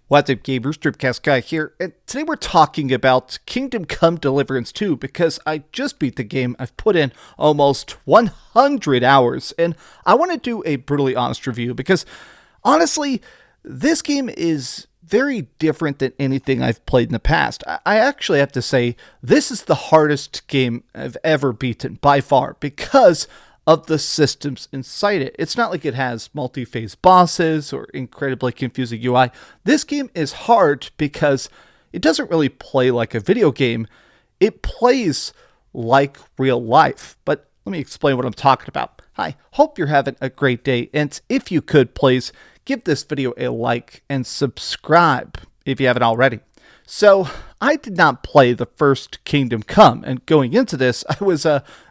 What's up, gamers? DreamcastGuy here, and today we're talking about Kingdom Come Deliverance II because I just beat the game. I've put in almost 100 hours, and I want to do a brutally honest review because, honestly, this game is very different than anything I've played in the past. I actually have to say, this is the hardest game I've ever beaten, by far, because of the systems inside it. It's not like it has multi-phase bosses or incredibly confusing UI. This game is hard because it doesn't really play like a video game. It plays like real life. But let me explain what I'm talking about. Hi, hope you're having a great day. And if you could, please give this video a like and subscribe if you haven't already. So, I did not play the first Kingdom Come, and going into this, I was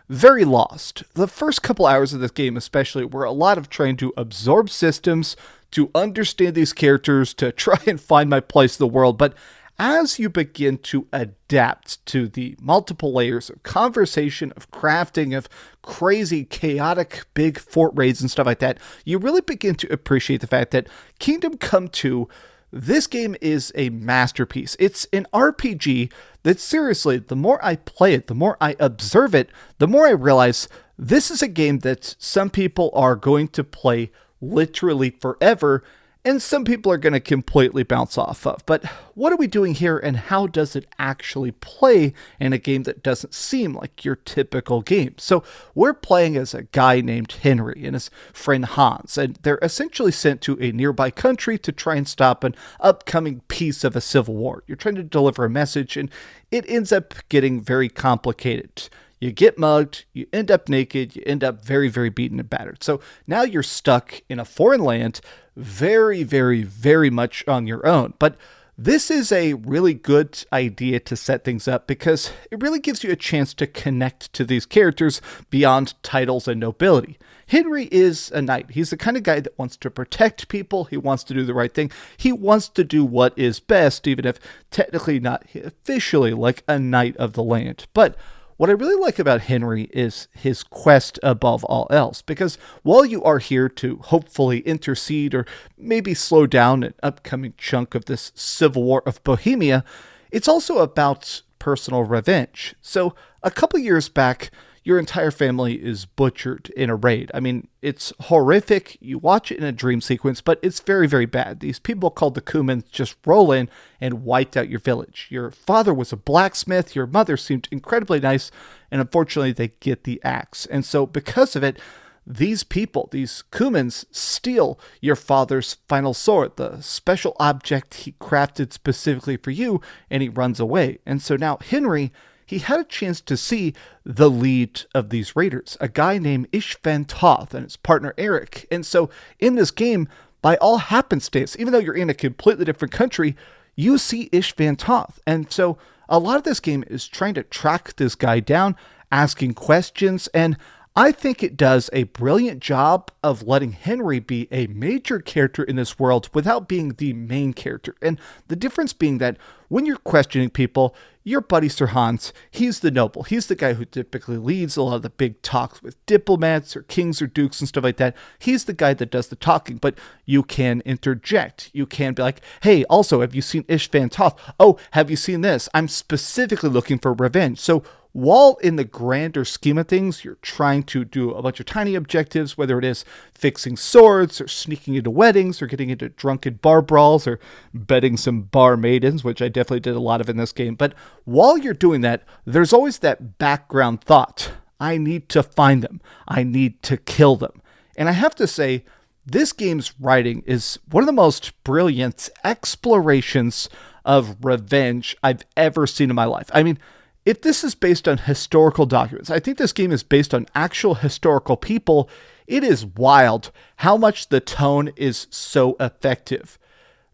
very lost. The first couple hours of this game especially were a lot of trying to absorb systems, to understand these characters, to try and find my place in the world, but as you begin to adapt to the multiple layers of conversation, of crafting, of crazy, chaotic, big fort raids and stuff like that, you really begin to appreciate the fact that Kingdom Come 2, this game is a masterpiece. It's an RPG that, seriously, the more I play it, the more I observe it, the more I realize this is a game that some people are going to play literally forever, and some people are going to completely bounce off of. But what are we doing here, and how does it actually play in a game that doesn't seem like your typical game? So we're playing as a guy named Henry and his friend Hans, and they're essentially sent to a nearby country to try and stop an upcoming piece of a civil war. You're trying to deliver a message, and it ends up getting very complicated. You get mugged, you end up naked, you end up very, very beaten and battered. So now you're stuck in a foreign land, very, very, very much on your own. But this is a really good idea to set things up because it really gives you a chance to connect to these characters beyond titles and nobility. Henry is a knight. He's the kind of guy that wants to protect people. He wants to do the right thing. He wants to do what is best, even if technically not officially like a knight of the land. But what I really like about Henry is his quest above all else, because while you are here to hopefully intercede or maybe slow down an upcoming chunk of this civil war of Bohemia, it's also about personal revenge. So a couple years back, your entire family is butchered in a raid. I mean, it's horrific. You watch it in a dream sequence, but it's very, very bad. These people called the Cumans just roll in and wiped out your village. Your father was a blacksmith. Your mother seemed incredibly nice. And unfortunately, they get the axe. And so because of it, these people, these Cumans, steal your father's final sword, the special object he crafted specifically for you, and he runs away. And so now Henry, he had a chance to see the lead of these raiders, a guy named Ishvan Toth and his partner Eric. And so in this game, by all happenstance, even though you're in a completely different country, you see Ishvan Toth. And so a lot of this game is trying to track this guy down, asking questions, and I think it does a brilliant job of letting Henry be a major character in this world without being the main character. And the difference being that when you're questioning people, your buddy Sir Hans, he's the noble. He's the guy who typically leads a lot of the big talks with diplomats or kings or dukes and stuff like that. He's the guy that does the talking, but you can interject. You can be like, hey, also, have you seen Ishvan Toth? Oh, have you seen this? I'm specifically looking for revenge. So while in the grander scheme of things, you're trying to do a bunch of tiny objectives, whether it is fixing swords or sneaking into weddings or getting into drunken bar brawls or bedding some bar maidens, which I definitely did a lot of in this game. But while you're doing that, there's always that background thought. I need to find them. I need to kill them. And I have to say, this game's writing is one of the most brilliant explorations of revenge I've ever seen in my life. I mean, if this is based on historical documents, I think this game is based on actual historical people. It is wild how much the tone is so effective.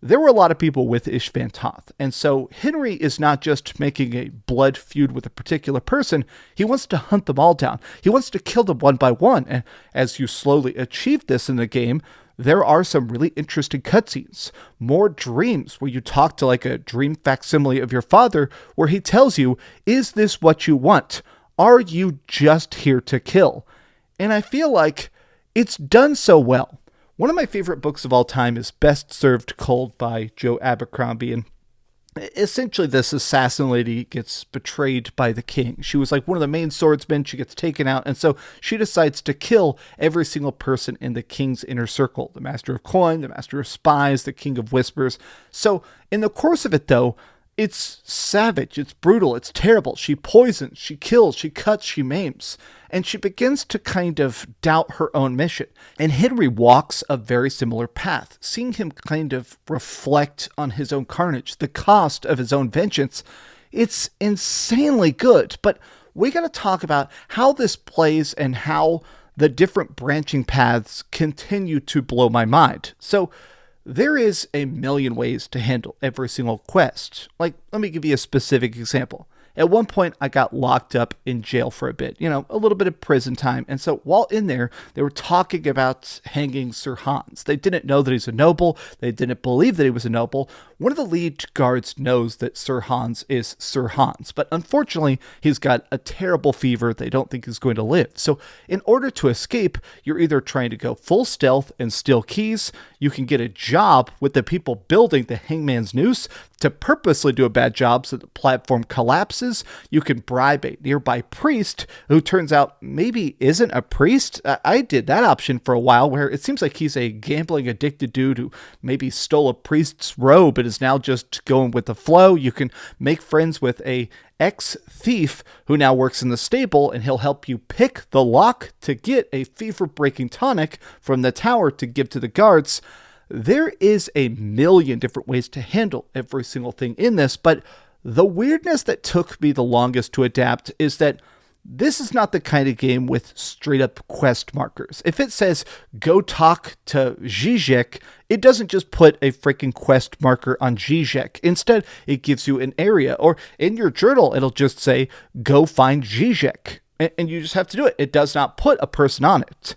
There were a lot of people with Ishvan Toth, and so Henry is not just making a blood feud with a particular person, he wants to hunt them all down. He wants to kill them one by one, and as you slowly achieve this in the game, there are some really interesting cutscenes, more dreams where you talk to like a dream facsimile of your father where he tells you, is this what you want? Are you just here to kill? And I feel like it's done so well. One of my favorite books of all time is Best Served Cold by Joe Abercrombie, and essentially this assassin lady gets betrayed by the king. She was like one of the main swordsmen. She gets taken out, and so she decides to kill every single person in the king's inner circle. The master of coin, the master of spies, the king of whispers. So in the course of it, though, it's savage, it's brutal, it's terrible. She poisons, she kills, she cuts, she maims. And she begins to kind of doubt her own mission. And Henry walks a very similar path, seeing him kind of reflect on his own carnage, the cost of his own vengeance. It's insanely good, but we got to talk about how this plays and how the different branching paths continue to blow my mind. So there is a million ways to handle every single quest. Like, let me give you a specific example. At one point, I got locked up in jail for a bit, a little bit of prison time. And so while in there, they were talking about hanging Sir Hans. They didn't know that he's a noble. They didn't believe that he was a noble. One of the lead guards knows that Sir Hans is Sir Hans, but unfortunately, he's got a terrible fever they don't think he's going to live. So in order to escape, you're either trying to go full stealth and steal keys, you can get a job with the people building the Hangman's Noose to purposely do a bad job so the platform collapses. You can bribe a nearby priest who turns out maybe isn't a priest. I did that option for a while, where it seems like he's a gambling addicted dude who maybe stole a priest's robe and is now just going with the flow. You can make friends with a ex-thief who now works in the stable, and he'll help you pick the lock to get a fever-breaking tonic from the tower to give to the guards. There is a million different ways to handle every single thing in this, but the weirdness that took me the longest to adapt is that this is not the kind of game with straight-up quest markers. If it says, go talk to Zizek, it doesn't just put a freaking quest marker on Zizek. Instead, it gives you an area, or in your journal, it'll just say, go find Zizek, and you just have to do it. It does not put a person on it.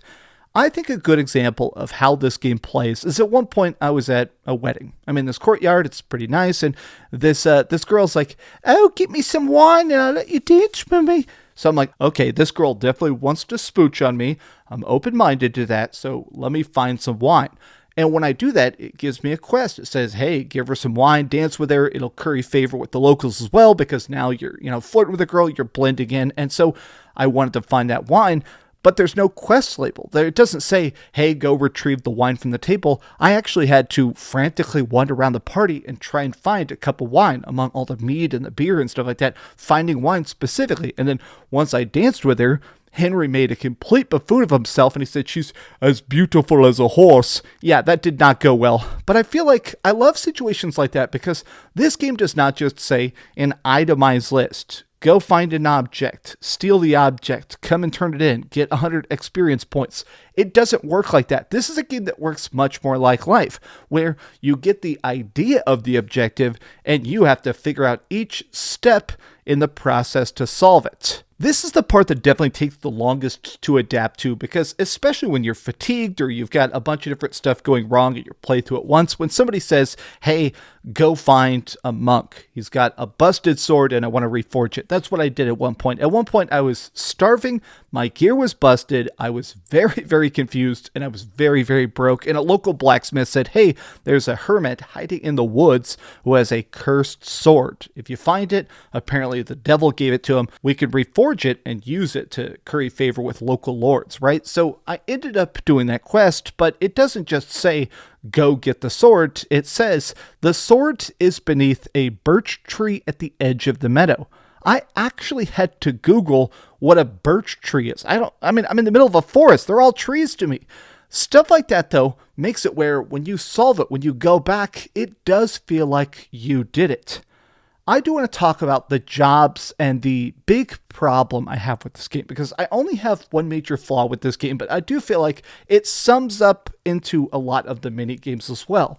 I think a good example of how this game plays is at one point I was at a wedding. I'm in this courtyard, it's pretty nice, and this girl's like, oh, get me some wine and I'll let you dance with me. So I'm like, okay, this girl definitely wants to spooch on me. I'm open-minded to that, so let me find some wine. And when I do that, it gives me a quest. It says, hey, give her some wine, dance with her. It'll curry favor with the locals as well, because now you're, flirting with a girl, you're blending in. And so I wanted to find that wine, but there's no quest label. It doesn't say, hey, go retrieve the wine from the table. I actually had to frantically wander around the party and try and find a cup of wine among all the mead and the beer and stuff like that, finding wine specifically. And then once I danced with her, Henry made a complete buffoon of himself, and he said she's as beautiful as a horse. Yeah, that did not go well. But I feel like I love situations like that, because this game does not just say an itemized list. Go find an object, steal the object, come and turn it in, get 100 experience points. It doesn't work like that. This is a game that works much more like life, where you get the idea of the objective and you have to figure out each step in the process to solve it. This is the part that definitely takes the longest to adapt to, because especially when you're fatigued or you've got a bunch of different stuff going wrong at your playthrough at once, when somebody says, hey, go find a monk. He's got a busted sword and I want to reforge it. That's what I did at one point. At one point I was starving, my gear was busted, I was very, very confused, and I was very, very broke. And a local blacksmith said, hey, there's a hermit hiding in the woods who has a cursed sword. If you find it, apparently the devil gave it to him. We could reforge it and use it to curry favor with local lords, right? So I ended up doing that quest, but it doesn't just say, go get the sword. It says, the sword is beneath a birch tree at the edge of the meadow. I actually had to Google what a birch tree is. I'm in the middle of a forest. They're all trees to me. Stuff like that, though, makes it where when you solve it, when you go back, it does feel like you did it. I do want to talk about the jobs and the big problem I have with this game, because I only have one major flaw with this game, but I do feel like it sums up into a lot of the mini games as well.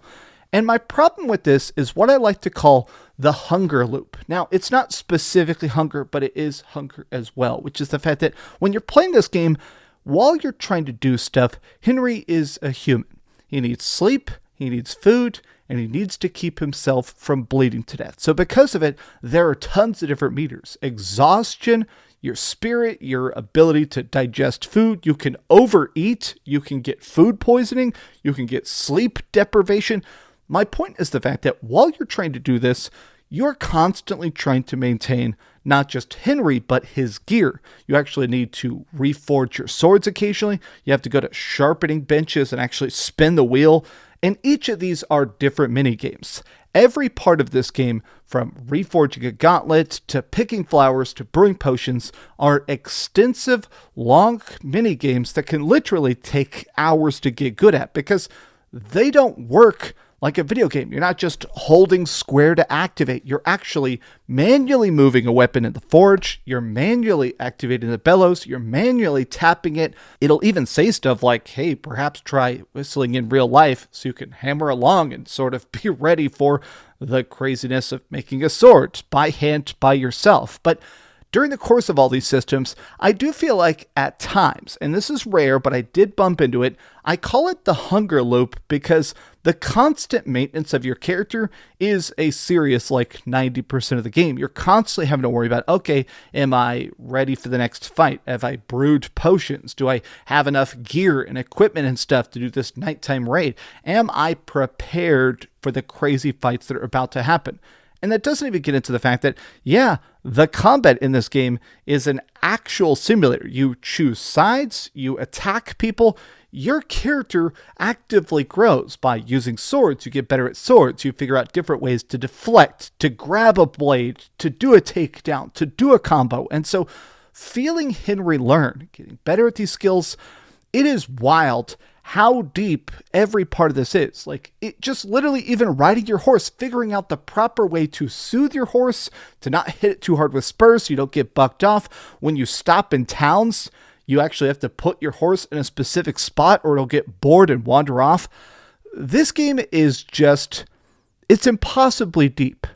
And my problem with this is what I like to call the hunger loop. Now, it's not specifically hunger, but it is hunger as well, which is the fact that when you're playing this game, while you're trying to do stuff, Henry is a human. He needs sleep, he needs food, and he needs to keep himself from bleeding to death. So because of it, there are tons of different meters. Exhaustion, your spirit, your ability to digest food. You can overeat, you can get food poisoning, you can get sleep deprivation. My point is the fact that while you're trying to do this, you're constantly trying to maintain not just Henry, but his gear. You actually need to reforge your swords occasionally. You have to go to sharpening benches and actually spin the wheel. And each of these are different mini games. Every part of this game, from reforging a gauntlet to picking flowers to brewing potions, are extensive, long mini games that can literally take hours to get good at because they don't work like a video game. You're not just holding square to activate. You're actually manually moving a weapon in the forge. You're manually activating the bellows. You're manually tapping it. It'll even say stuff like, hey, perhaps try whistling in real life so you can hammer along and sort of be ready for the craziness of making a sword by hand by yourself. But during the course of all these systems, I do feel like at times, and this is rare, but I did bump into it, I call it the hunger loop because the constant maintenance of your character is a serious 90% of the game. You're constantly having to worry about, okay, am I ready for the next fight? Have I brewed potions? Do I have enough gear and equipment and stuff to do this nighttime raid? Am I prepared for the crazy fights that are about to happen? And that doesn't even get into the fact that, yeah, the combat in this game is an actual simulator. You choose sides, you attack people. Your character actively grows by using swords. You get better at swords. You figure out different ways to deflect, to grab a blade, to do a takedown, to do a combo. And so feeling Henry learn, getting better at these skills, it is wild how deep every part of this is. It just literally even riding your horse, figuring out the proper way to soothe your horse, to not hit it too hard with spurs so you don't get bucked off. When you stop in towns, you actually have to put your horse in a specific spot or it'll get bored and wander off. This game is just, it's impossibly deep.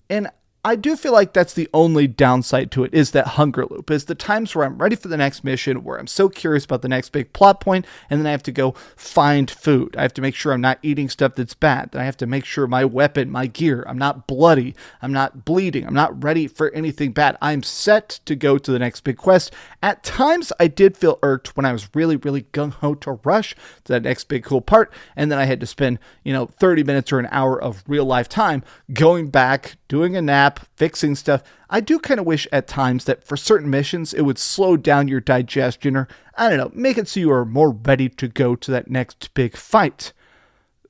And I do feel like that's the only downside to it, is that hunger loop, is the times where I'm ready for the next mission, where I'm so curious about the next big plot point, and then I have to go find food. I have to make sure I'm not eating stuff that's bad. Then I have to make sure my weapon, my gear, I'm not bloody, I'm not bleeding, I'm not ready for anything bad. I'm set to go to the next big quest. At times, I did feel irked when I was really, really gung-ho to rush to that next big cool part, and then I had to spend, 30 minutes or an hour of real-life time going back, doing a nap, fixing stuff. I do kind of wish at times that for certain missions, it would slow down your digestion or, I don't know, make it so you are more ready to go to that next big fight.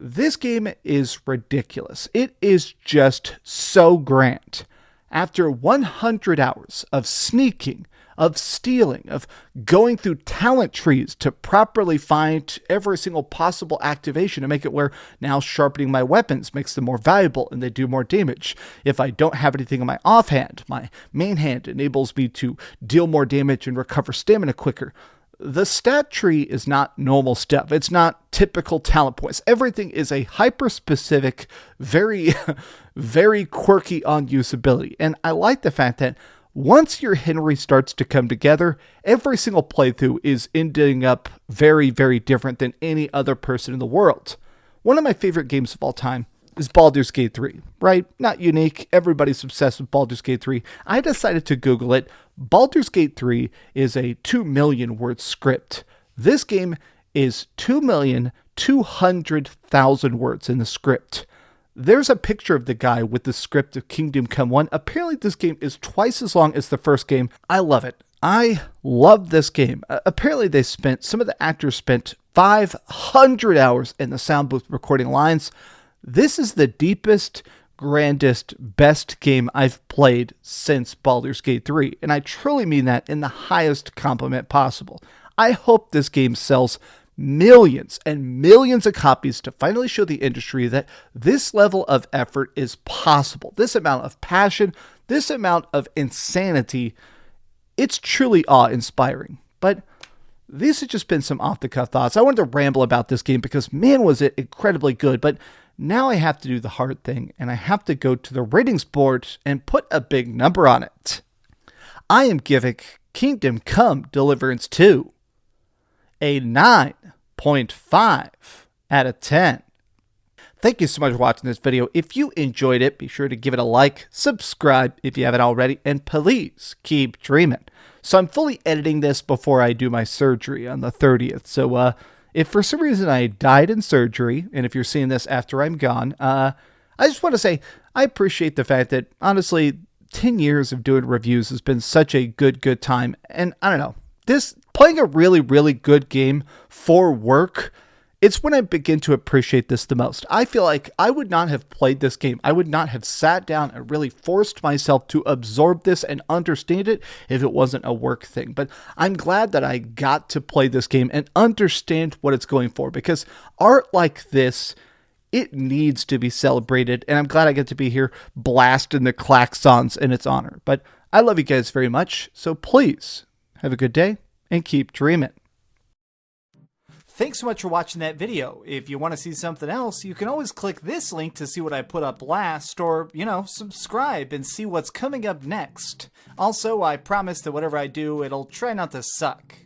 This game is ridiculous. It is just so grand. After 100 hours of sneaking, of stealing, of going through talent trees to properly find every single possible activation to make it where now sharpening my weapons makes them more valuable and they do more damage. If I don't have anything in my offhand, my main hand enables me to deal more damage and recover stamina quicker. The stat tree is not normal stuff. It's not typical talent points. Everything is a hyper-specific, very, very quirky on usability. And I like the fact that once your Henry starts to come together, every single playthrough is ending up very, very different than any other person in the world. One of my favorite games of all time is Baldur's Gate 3, right? Not unique. Everybody's obsessed with Baldur's Gate 3. I decided to Google it. Baldur's Gate 3 is a 2 million word script. This game is 2,200,000 words in the script. There's a picture of the guy with the script of Kingdom Come 1. Apparently this game is twice as long as the first game. I love it. I love this game. Apparently some of the actors spent 500 hours in the sound booth recording lines. This is the deepest, grandest, best game I've played since Baldur's Gate 3. And I truly mean that in the highest compliment possible. I hope this game sells millions and millions of copies to finally show the industry that this level of effort is possible. This amount of passion, this amount of insanity, it's truly awe-inspiring. But these have just been some off-the-cuff thoughts. I wanted to ramble about this game because, man, was it incredibly good. But now I have to do the hard thing, and I have to go to the ratings board and put a big number on it. I am giving Kingdom Come Deliverance II a 9.5 out of 10. Thank you so much for watching this video. If you enjoyed it, be sure to give it a like, subscribe if you haven't already, and please keep dreaming. So I'm fully editing this before I do my surgery on the 30th. So if for some reason I died in surgery, and if you're seeing this after I'm gone, I just want to say I appreciate the fact that, honestly, 10 years of doing reviews has been such a good time. And I don't know, this playing a really good game for work, it's when I begin to appreciate this the most. I feel like I would not have played this game. I would not have sat down and really forced myself to absorb this and understand it if it wasn't a work thing. But I'm glad that I got to play this game and understand what it's going for, because art like this, it needs to be celebrated, and I'm glad I get to be here blasting the klaxons in its honor. But I love you guys very much, so please have a good day and keep dreaming. Thanks so much for watching that video. If you want to see something else, you can always click this link to see what I put up last, or, subscribe and see what's coming up next. Also, I promise that whatever I do, it'll try not to suck.